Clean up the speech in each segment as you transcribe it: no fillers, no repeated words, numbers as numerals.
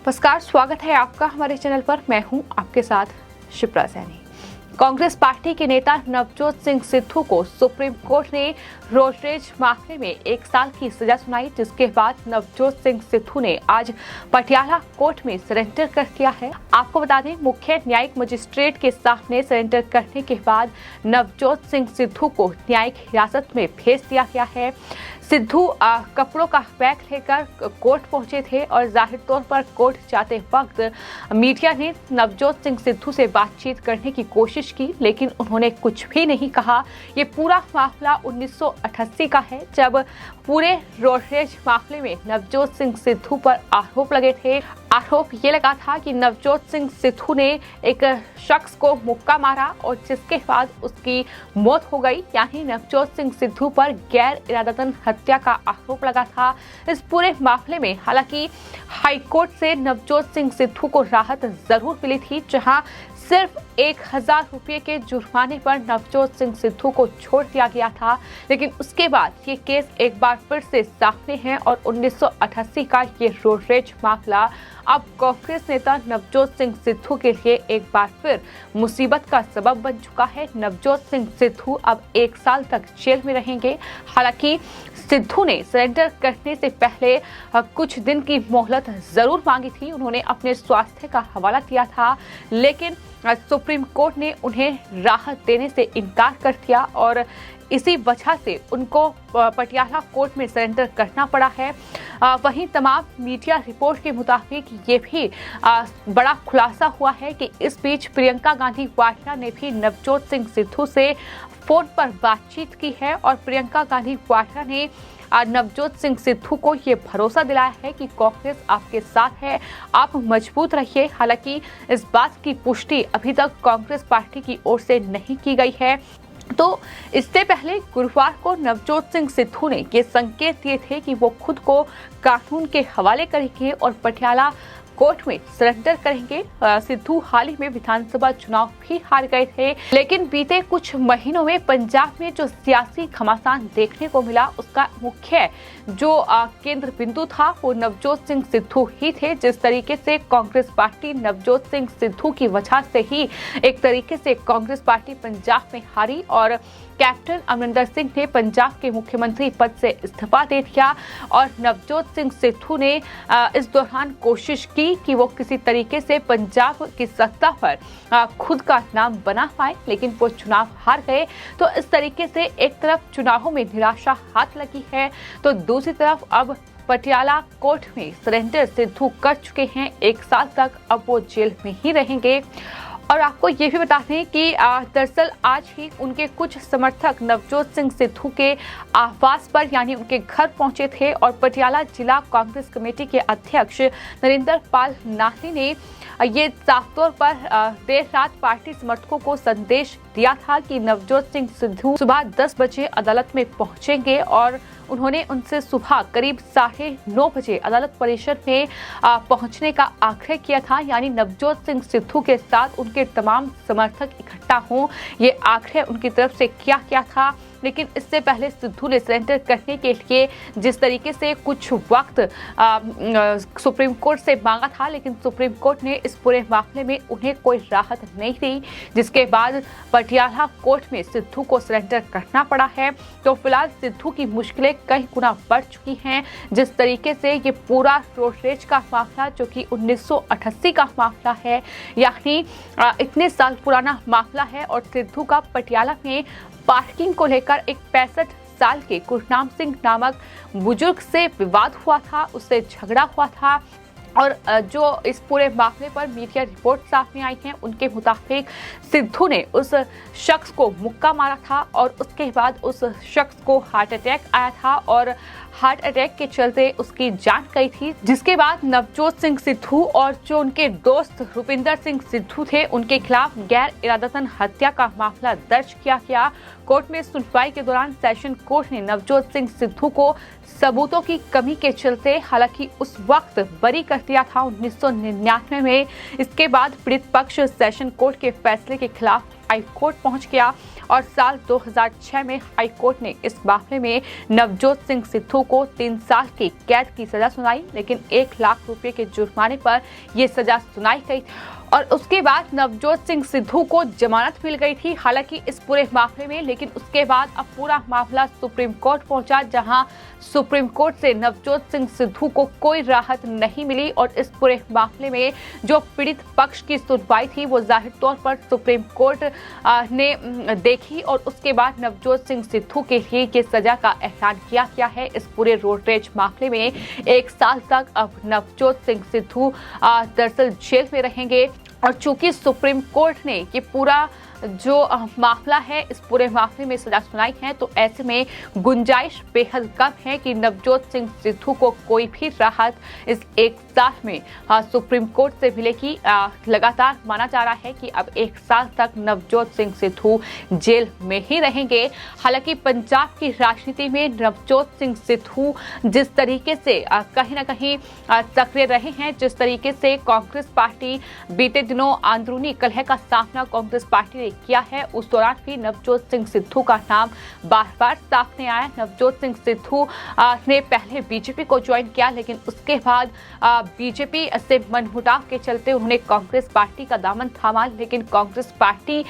नमस्कार, स्वागत है आपका हमारे चैनल पर। मैं हूं आपके साथ शिप्रा सैनी। कांग्रेस पार्टी के नेता नवजोत सिंह सिद्धू को सुप्रीम कोर्ट ने रोडरेज मामले में 1 साल की सजा सुनाई, जिसके बाद नवजोत सिंह सिद्धू ने आज पटियाला कोर्ट में सरेंडर कर दिया है। आपको बता दें, मुख्य न्यायिक मजिस्ट्रेट के सामने सरेंडर करने के बाद नवजोत सिंह सिद्धू को न्यायिक हिरासत में भेज दिया गया है। सिद्धू कपड़ों का बैग लेकर कोर्ट पहुंचे थे और जाहिर तौर पर कोर्ट जाते वक्त मीडिया ने नवजोत सिंह सिद्धू से बातचीत करने की कोशिश की, लेकिन उन्होंने कुछ भी नहीं कहा। ये पूरा मामला 1988 का है, जब पूरे रोडरेज मामले में नवजोत सिंह सिद्धू पर आरोप लगे थे। आरोप ये लगा था कि नवजोत सिंह सिद्धू ने एक शख्स को मुक्का मारा और जिसके बाद उसकी मौत हो गई, यानी नवजोत सिंह सिद्धू पर गैर इरादतन हत्या का आरोप लगा था। इस पूरे मामले में हालांकि हाईकोर्ट से नवजोत सिंह सिद्धू को राहत जरूर मिली थी, जहां सिर्फ 1000 रुपये के जुर्माने पर नवजोत सिंह सिद्धू को छोड़ दिया गया था। लेकिन उसके बाद ये केस एक बार फिर से सामने है और 1988 का ये रोडरेज मामला अब कांग्रेस नेता नवजोत सिंह सिद्धू के लिए एक बार फिर मुसीबत का सबब बन चुका है। नवजोत सिंह सिद्धू अब 1 साल तक जेल में रहेंगे। हालांकि सिद्धू ने सरेंडर करने से पहले कुछ दिन की मोहलत जरूर मांगी थी। उन्होंने अपने स्वास्थ्य का हवाला दिया था, लेकिन सुप्रीम कोर्ट ने उन्हें राहत देने से इनकार कर दिया और इसी वजह से उनको पटियाला कोर्ट में सरेंडर करना पड़ा है। वहीं तमाम मीडिया रिपोर्ट के मुताबिक ये भी बड़ा खुलासा हुआ है कि इस बीच प्रियंका गांधी वाड्रा ने भी नवजोत सिंह सिद्धू से फोन पर बातचीत की है और प्रियंका गांधी वाड्रा ने नवजोत सिंह सिद्धू को ये भरोसा दिलाया है कि कांग्रेस आपके साथ है, आप मजबूत रहिए। हालांकि इस बात की पुष्टि अभी तक कांग्रेस पार्टी की ओर से नहीं की गई है। तो इससे पहले गुरुवार को नवजोत सिंह सिद्धू ने ये संकेत दिए थे कि वो खुद को कानून के हवाले करेंगे और पटियाला कोर्ट में सरेंडर करेंगे। सिद्धू हाल ही में विधानसभा चुनाव भी हार गए थे, लेकिन बीते कुछ महीनों में पंजाब में जो सियासी घमासान देखने को मिला, उसका मुख्य जो केंद्र बिंदु था वो नवजोत सिंह सिद्धू ही थे। जिस तरीके से कांग्रेस पार्टी नवजोत सिंह सिद्धू की वजह से ही एक तरीके से कांग्रेस पार्टी पंजाब में हारी और कैप्टन अमरिंदर सिंह ने पंजाब के मुख्यमंत्री पद से इस्तीफा दे दिया और नवजोत सिंह सिद्धू ने इस दौरान कोशिश की कि वो किसी तरीके से पंजाब की सत्ता पर खुद का नाम बना पाए, लेकिन वो चुनाव हार गए। तो इस तरीके से एक तरफ चुनावों में निराशा हाथ लगी है, तो दूसरी तरफ अब पटियाला कोर्ट में सरेंडर सिद्धू कर चुके हैं। 1 साल तक अब वो जेल में ही रहेंगे। और आपको ये भी बता दें कि दरअसल आज ही उनके कुछ समर्थक नवजोत सिंह सिद्धू के आवास पर यानी उनके घर पहुंचे थे और पटियाला जिला कांग्रेस कमेटी के अध्यक्ष नरेंद्र पाल नाहली ने ये साफ तौर पर देर रात पार्टी समर्थकों को संदेश दिया था कि नवजोत सिंह सिद्धू सुबह 10 बजे अदालत में पहुंचेंगे और उन्होंने उनसे सुबह करीब 9:30 बजे अदालत परिसर में पहुंचने का आग्रह किया था, यानी नवजोत सिंह सिद्धू के साथ उनके तमाम समर्थक इकट्ठा हों, ये आग्रह उनकी तरफ से किया गया था। लेकिन इससे पहले सिद्धू ने सरेंडर करने के लिए जिस तरीके से कुछ वक्त सुप्रीम कोर्ट से मांगा था, लेकिन सुप्रीम कोर्ट ने इस पूरे मामले में उन्हें कोई राहत नहीं दी, जिसके बाद पटियाला कोर्ट में सिद्धू को सरेंडर करना पड़ा है। तो फिलहाल सिद्धू की मुश्किलें कई गुना बढ़ चुकी हैं। जिस तरीके से ये पूरा रोडरेज का मामला, जो कि 1988 का मामला है, यानी इतने साल पुराना मामला है, और सिद्धू का पटियाला में पार्किंग को लेकर एक 65 साल के गुरनाम सिंह नामक बुजुर्ग से विवाद हुआ था, उससे झगड़ा हुआ था। और जो इस पूरे मामले पर मीडिया रिपोर्ट सामने आई हैं, उनके मुताबिक सिद्धू ने उस शख्स को मुक्का मारा था और उसके बाद उस शख्स को हार्ट अटैक आया था और हार्ट अटैक के चलते उसकी जान गई थी, जिसके बाद नवजोत सिंह सिद्धू और जो उनके दोस्त रुपिंदर सिंह सिद्धू थे, उनके खिलाफ गैर इरादतन हत्या का मामला दर्ज किया गया। कोर्ट में सुनवाई के दौरान सेशन कोर्ट ने नवजोत सिंह सिद्धू को सबूतों की कमी के चलते हालांकि उस वक्त बरी कर दिया था 1999 में। इसके बाद पीड़ित पक्ष सेशन कोर्ट के फैसले के खिलाफ हाई कोर्ट पहुंच गया और साल 2006 में हाई कोर्ट ने इस मामले में नवजोत सिंह सिद्धू को 3 साल की कैद की सजा सुनाई, लेकिन 1 लाख रुपए के जुर्माने पर यह सजा सुनाई गई और उसके बाद नवजोत सिंह सिद्धू को जमानत मिल गई थी। हालांकि इस पूरे मामले में लेकिन उसके बाद अब पूरा मामला सुप्रीम कोर्ट पहुंचा, जहां सुप्रीम कोर्ट से नवजोत सिंह सिद्धू को कोई राहत नहीं मिली और इस पूरे मामले में जो पीड़ित पक्ष की सुनवाई थी वो जाहिर तौर पर सुप्रीम कोर्ट ने देखी और उसके बाद नवजोत सिंह सिद्धू के लिए ये सजा का ऐलान किया गया है। इस पूरे रोड रेज मामले में 1 साल तक अब नवजोत सिंह सिद्धू दरअसल जेल में रहेंगे और चूंकि सुप्रीम कोर्ट ने ये पूरा जो मामला है इस पूरे मामले में सजा सुनाई है, तो ऐसे में गुंजाइश बेहद कम है कि नवजोत सिंह सिद्धू को कोई भी राहत इस 1 साल में सुप्रीम कोर्ट से मिलेगी। लगातार माना जा रहा है कि अब 1 साल तक नवजोत सिंह सिद्धू जेल में ही रहेंगे। हालांकि पंजाब की राजनीति में नवजोत सिंह सिद्धू जिस तरीके से कहीं ना कहीं सक्रिय रहे हैं, जिस तरीके से कांग्रेस पार्टी बीते दिनों अंदरूनी कलह का सामना कांग्रेस पार्टी किया है, उस दौरान भी नवजोत सिंह सिद्धू का नाम बार बार सामने आया। नवजोत सिंह सिद्धू ने पहले बीजेपी को ज्वाइन किया, लेकिन उसके बाद बीजेपी से मनमुटाव के चलते उन्होंने कांग्रेस पार्टी का दामन थामा, लेकिन कांग्रेस पार्टी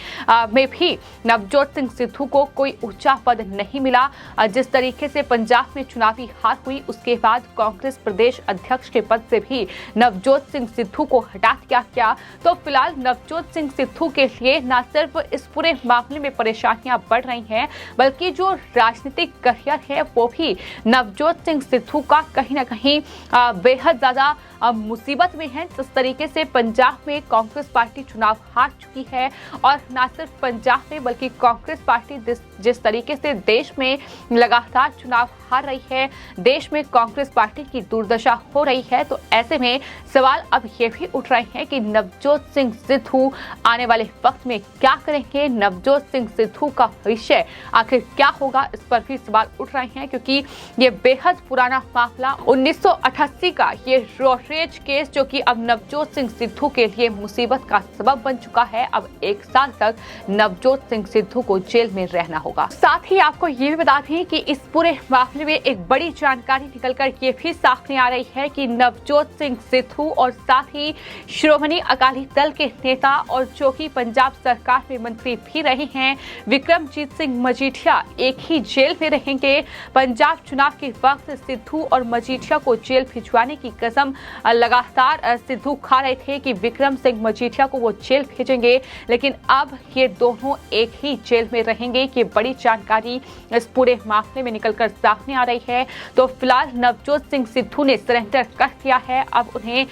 में भी नवजोत सिंह सिद्धू को कोई ऊंचा पद नहीं मिला। जिस तरीके से पंजाब में चुनावी हार हुई, उसके बाद कांग्रेस प्रदेश अध्यक्ष के पद से भी नवजोत सिंह सिद्धू को हटा दिया गया। तो फिलहाल नवजोत सिंह सिद्धू के लिए न सिर्फ इस पूरे मामले में परेशानियां बढ़ रही हैं, बल्कि जो राजनीतिक करियर है वो भी नवजोत सिंह सिद्धू का कहीं ना कहीं बेहद ज्यादा मुसीबत में है। जिस तरीके से पंजाब में कांग्रेस पार्टी चुनाव हार चुकी है और न सिर्फ पंजाब में बल्कि कांग्रेस पार्टी जिस तरीके से देश में लगातार चुनाव हार रही है, देश में कांग्रेस पार्टी की दुर्दशा हो रही है, तो ऐसे में सवाल अब ये भी उठ रहे हैं कि नवजोत सिंह सिद्धू आने वाले वक्त में क्या करेंगे, नवजोत सिंह सिद्धू का भविष्य आखिर क्या होगा, इस पर भी सवाल उठ रहे हैं। क्योंकि ये बेहद पुराना मामला 1988 का ये रोडरेज केस जो कि अब नवजोत सिंह सिद्धू के लिए मुसीबत का सबब बन चुका है। अब 1 साल तक नवजोत सिंह सिद्धू को जेल में रहना होगा। साथ ही आपको ये भी बता दें कि इस पूरे मामले में एक बड़ी जानकारी निकलकर ये भी सामने आ रही है कि नवजोत सिंह सिद्धू और साथ ही श्रोमणी अकाली दल के नेता और जो कि पंजाब सरकार में मंत्री भी रहे हैं विक्रमजीत सिंह मजीठिया एक ही जेल में रहेंगे। पंजाब चुनाव के वक्त सिद्धू और मजीठिया को जेल भिजवाने की कसम लगातार सिद्धू खा रहे थे कि विक्रम सिंह मजीठिया को वो जेल भेजेंगे, लेकिन अब ये दोनों एक ही जेल में रहेंगे। ये बड़ी जानकारी इस पूरे मामले में निकलकर सामने आ रही है। तो फिलहाल नवजोत सिंह सिद्धू ने सरेंडर कर दिया है, अब उन्हें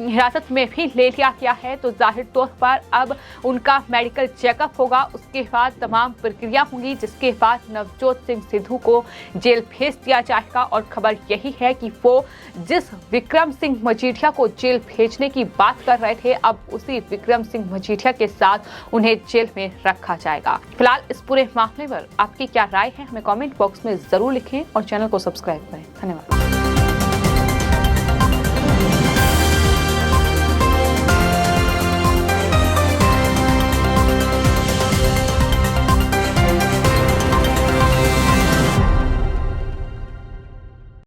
हिरासत में भी ले लिया गया है। तो जाहिर तौर पर अब उनका मेडिकल चेकअप होगा, उसके बाद तमाम प्रक्रिया होंगी, जिसके बाद नवजोत सिंह सिद्धू को जेल भेज दिया जाएगा। और खबर यही है कि वो जिस विक्रम सिंह मजीठिया को जेल भेजने की बात कर रहे थे, अब उसी विक्रम सिंह मजीठिया के साथ उन्हें जेल में रखा जाएगा। फिलहाल इस पूरे मामले पर आपकी क्या राय है, हमें कमेंट बॉक्स में जरूर लिखें और चैनल को सब्सक्राइब करें। धन्यवाद।